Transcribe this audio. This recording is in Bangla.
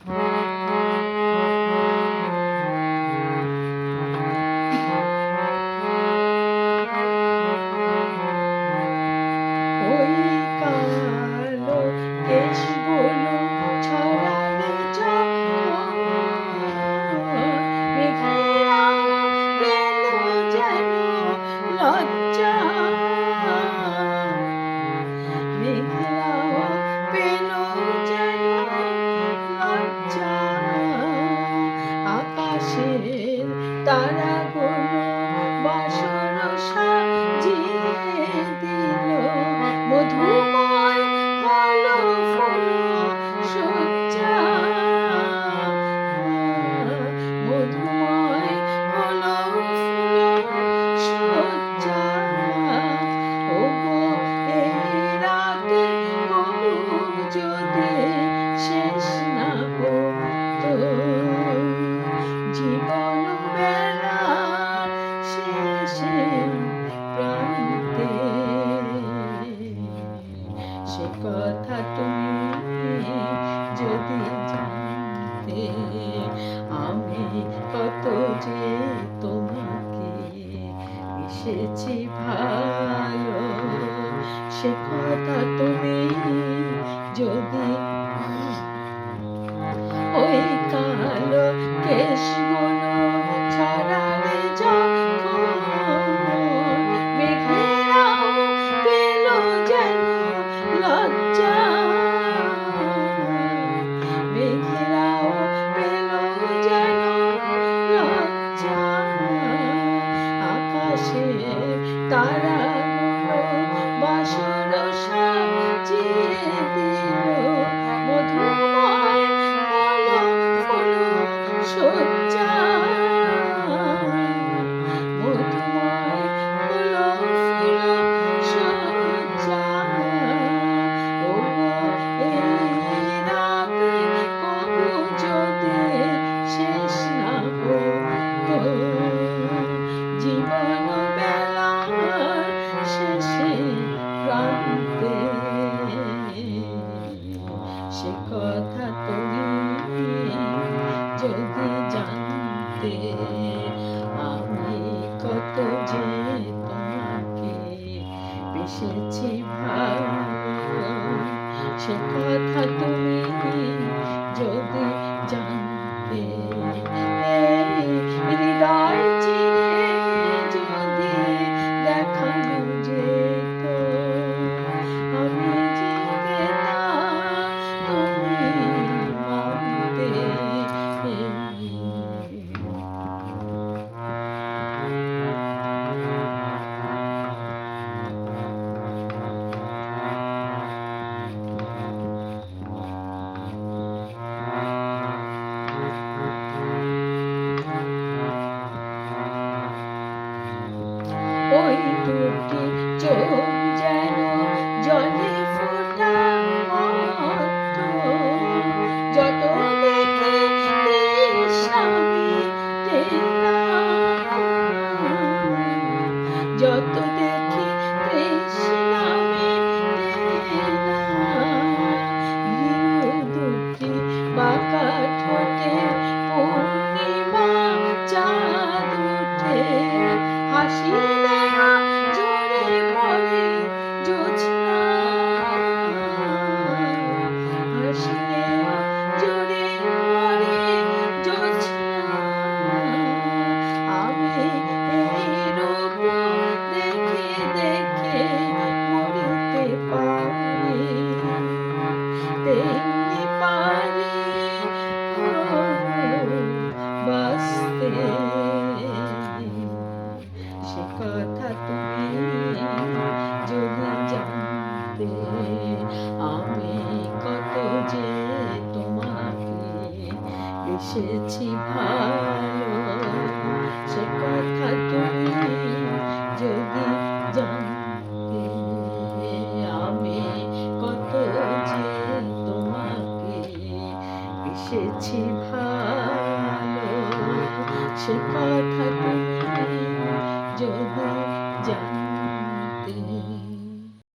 ওই কালো কেশগুলো ছড়ালে যখন মেঘেরাও পেল যেন লজ্জা, মেঘেরাও পেল যেন লজ্জা। আকাশের তারাগুলো বাসর সাজিয়ে দিল, মধুময় হলো ফুল সজ্জা, মধুময় হলো ফুল সজ্জা। ওগো এই রাতে কবু যদি শেষ না হতো জীবন বেলা শেষে প্রান্তে, সে কথা তুমি যদি জানতে, আমি কত যে তোমাকে এসেছি ভালো, সে কথা তুমি যদি ওই কালো কেশগুলো ছড়ালে যখন মেঘেরাও পেল যেন লজ্জা, মেঘেরাও পেল যেন লজ্জা। আকাশের তারাগুলো বাসর সাজিয়ে দিল, মধুময় হলো ফুল সজ্জা, মধুময় হলো ফুল সজ্জা। ওগো এই রাতে কবু যদি শেষ না হতো জীবন বেলার শেষে প্রান্তে, সে কথা তুমি যদি জানতে, আমি কত যে তোমাকে বেসেছি ভালো, সে কথা তুমি যদি জানতে। হৃদয় চিরে যদি দেখানো যেত, আমি যে যেতাম তুমি মানতে। ওই দুটি চোখ যেন জলে ফোটা মতো, যত দেখি তৃষ্ণা মিটে না, যত দেখি তৃষ্ণা মিটে না। ভীরু দুটি বাঁকা ঠোঁটে পূর্ণিমা চাঁদ উঠে, হাসিলে ঝরে পড়ে জোছনা, হাসিলে ঝরে পড়ে জোছনা। আমি এই রূপ দেখে দেখে মরিতে পারি, তেমনি পারি বাঁচতে, সে কথা তুমি যদি জানতে, আমি কত যে তোমাকে বেসেছি ভালো, সে কথা তুমি যদি জানতে, আমি কত যে তোমাকে বেসেছি ভালো, সে কথা